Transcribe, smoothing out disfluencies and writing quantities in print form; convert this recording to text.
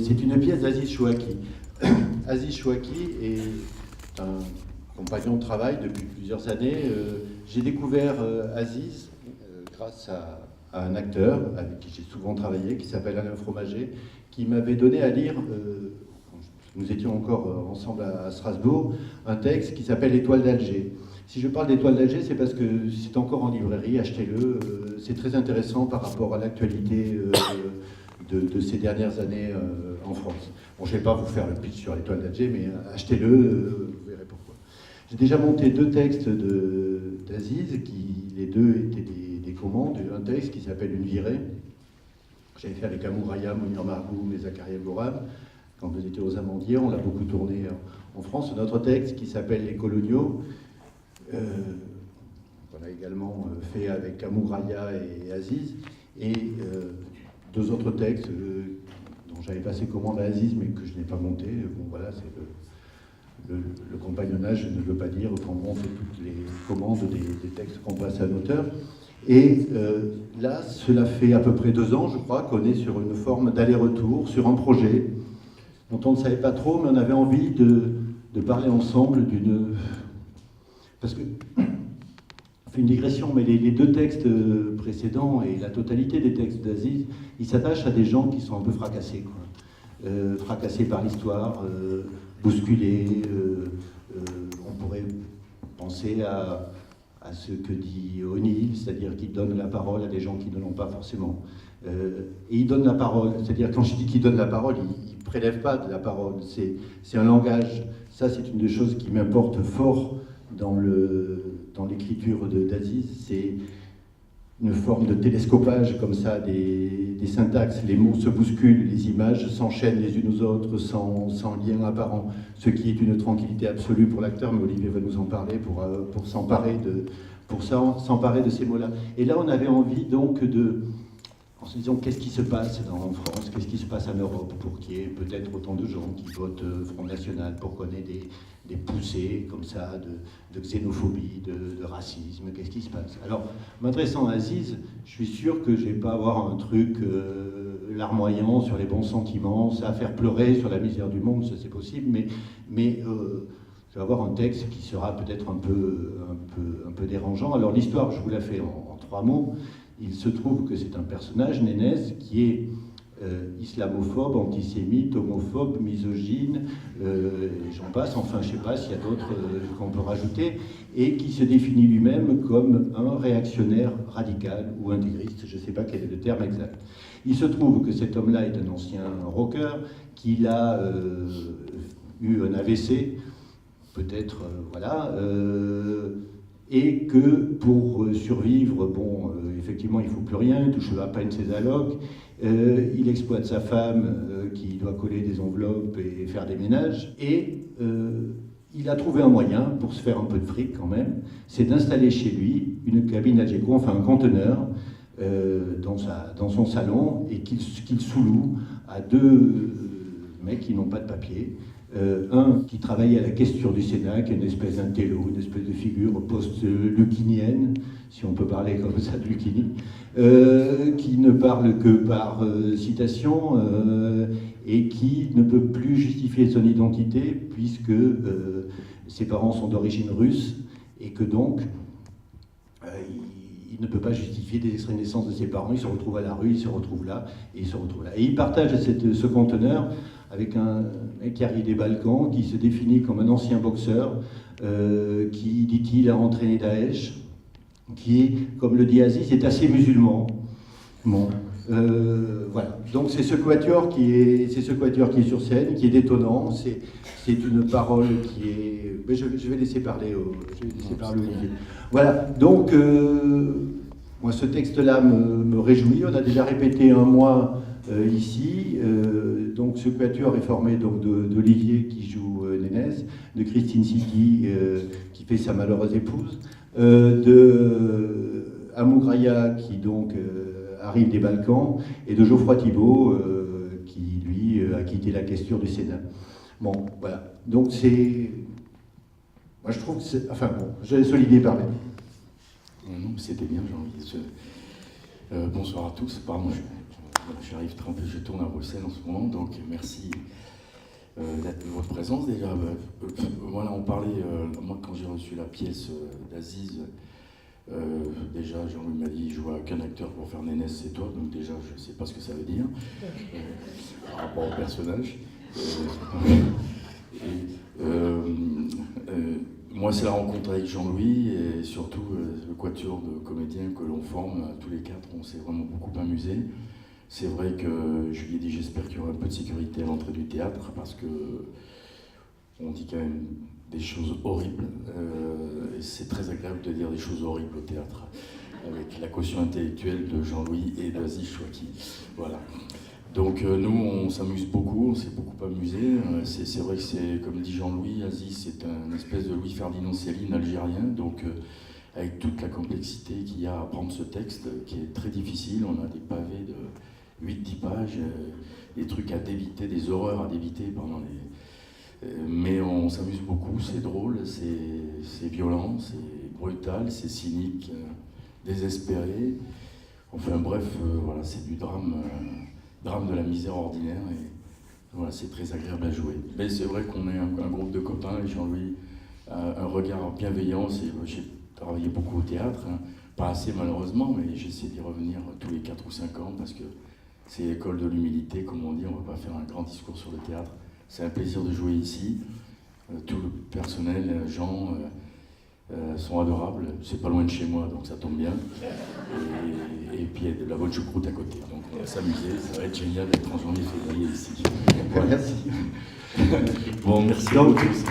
C'est une pièce d'Aziz Chouaki. Aziz Chouaki est un compagnon de travail depuis plusieurs années. J'ai découvert Aziz grâce à un acteur avec qui j'ai souvent travaillé, qui s'appelle Alain Fromager, qui m'avait donné à lire, quand nous étions encore ensemble à Strasbourg, un texte qui s'appelle Étoile d'Alger. Si je parle d'Étoile d'Alger, c'est parce que c'est encore en librairie, achetez-le. C'est très intéressant par rapport à l'actualité de ces dernières années en France. Bon, je ne vais pas vous faire le pitch sur l'Étoile d'Alger, mais achetez-le, vous verrez pourquoi. J'ai déjà monté deux textes d'Aziz, qui les deux étaient des commandes. Un texte qui s'appelle Une virée, que j'avais fait avec Amouraya, Mounir Marboum et Zakaria Goram, quand vous étiez aux Amandiers, on l'a beaucoup tourné en France. Un autre texte qui s'appelle Les coloniaux, qu'on a également fait avec Amouraya et Aziz, et deux autres textes dont j'avais passé commande à Aziz, mais que je n'ai pas monté. Bon, voilà, c'est le compagnonnage ne veut pas dire comment on fait toutes les commandes des textes qu'on passe à un auteur. Et là, cela fait à peu près 2 ans, je crois, qu'on est sur une forme d'aller-retour, sur un projet dont on ne savait pas trop, mais on avait envie de parler ensemble d'une... Parce que... fait une digression, mais les deux textes précédents et la totalité des textes d'Aziz, ils s'attachent à des gens qui sont un peu fracassés, quoi. Fracassés par l'histoire, bousculés. On pourrait penser à ce que dit O'Neill, c'est-à-dire qu'il donne la parole à des gens qui ne l'ont pas forcément. Et il donne la parole, c'est-à-dire quand je dis qu'il donne la parole, il ne prélève pas de la parole, c'est un langage. Ça, c'est une des choses qui m'importe fort dans l'écriture d'Aziz, c'est une forme de télescopage comme ça des syntaxes. Les mots se bousculent, les images s'enchaînent les unes aux autres sans lien apparent, ce qui est une tranquillité absolue pour l'acteur, mais Olivier va nous en parler pour s'emparer de ces mots-là. Et là, on avait envie donc en se disant qu'est-ce qui se passe en France, qu'est-ce qui se passe en Europe pour qu'il y ait peut-être autant de gens qui votent Front National, pour qu'on ait des poussées comme ça de xénophobie, de racisme, qu'est-ce qui se passe. Alors, m'adressant à Aziz, je suis sûr que je ne vais pas avoir un truc larmoyant sur les bons sentiments, ça va faire pleurer sur la misère du monde, ça c'est possible, mais je vais avoir un texte qui sera peut-être un peu dérangeant. Alors l'histoire, je vous la fais en 3 mots. Il se trouve que c'est un personnage, Nénès, qui est islamophobe, antisémite, homophobe, misogyne, j'en passe, enfin je ne sais pas s'il y a d'autres qu'on peut rajouter, et qui se définit lui-même comme un réactionnaire radical ou intégriste, je ne sais pas quel est le terme exact. Il se trouve que cet homme-là est un ancien rocker, qu'il a eu un AVC, peut-être, voilà, et que pour survivre, bon, effectivement, il ne faut plus rien, il touche à peine ses allocs, il exploite sa femme qui doit coller des enveloppes et faire des ménages, et il a trouvé un moyen, pour se faire un peu de fric quand même, c'est d'installer chez lui une cabine Algeco, enfin un conteneur, dans son salon, et qu'il sous-loue à 2 mecs qui n'ont pas de papier. Un qui travaillait à la question du Sénat, qui est une espèce d'intello, une espèce de figure post-lucinienne, si on peut parler comme ça de Lucini, qui ne parle que par citation et qui ne peut plus justifier son identité puisque ses parents sont d'origine russe et que donc il ne peut pas justifier des extraits de naissance de ses parents, il se retrouve à la rue, il se retrouve là, et il se retrouve là. Et il partage ce conteneur avec un mec qui arrive des Balkans, qui se définit comme un ancien boxeur, qui, dit-il, a entraîné Daesh, qui est, comme le dit Aziz, est assez musulman. Bon, voilà. Donc c'est ce quatuor qui est sur scène, qui est détonnant, c'est une parole qui est... Mais je vais laisser parler Olivier. Voilà, donc moi ce texte-là me réjouit, on a déjà répété 1 mois ici, donc ce quatuor est formé d'Olivier qui joue Nénès, de Christine Sidi qui fait sa malheureuse épouse, de Amouraya qui donc arrive des Balkans, et de Geoffroy Thibault qui lui a quitté la question du Sénat. Bon, voilà, donc c'est... Moi je trouve que c'est... Enfin bon, je laisse Olivier parler. Non, c'était bien, j'ai envie de... bonsoir à tous, pardon, J'arrive trempé, je tourne à Bruxelles en ce moment, donc merci d'être de votre présence déjà. Voilà, on parlait, moi quand j'ai reçu la pièce d'Aziz, déjà Jean-Louis m'a dit, je vois qu'un acteur pour faire Nénès, c'est toi, donc déjà je ne sais pas ce que ça veut dire par rapport au personnage. Moi, c'est la rencontre avec Jean-Louis et surtout le quatuor de comédiens que l'on forme, tous les quatre, on s'est vraiment beaucoup amusé. C'est vrai que je lui ai dit, j'espère qu'il y aura un peu de sécurité à l'entrée du théâtre, parce que on dit quand même des choses horribles, et c'est très agréable de dire des choses horribles au théâtre, avec la caution intellectuelle de Jean-Louis et d'Aziz Chouaki. Voilà. Donc nous, on s'amuse beaucoup, on s'est beaucoup amusé. C'est vrai que c'est, comme dit Jean-Louis, Aziz, c'est un espèce de Louis-Ferdinand Céline algérien, donc avec toute la complexité qu'il y a à prendre ce texte, qui est très difficile. On a des pavés de 8-10 pages, des trucs à débiter, des horreurs à débiter pendant les... Mais on s'amuse beaucoup, c'est drôle, c'est violent, c'est brutal, c'est cynique, désespéré. Enfin bref, voilà, c'est du drame, drame de la misère ordinaire, et voilà, c'est très agréable à jouer. Mais c'est vrai qu'on est un groupe de copains, et Jean-Louis a un regard bienveillant. J'ai travaillé beaucoup au théâtre, hein, pas assez malheureusement, mais j'essaie d'y revenir tous les 4 ou 5 ans, parce que c'est l'école de l'humilité, comme on dit. On ne va pas faire un grand discours sur le théâtre. C'est un plaisir de jouer ici. Tout le personnel, Jean, sont adorables. C'est pas loin de chez moi, donc ça tombe bien. Et puis il y a de la bonne choucroute à côté. Donc on va s'amuser. Ça va être génial d'être en janvier-février ici. Merci. Bon, merci à vous tous.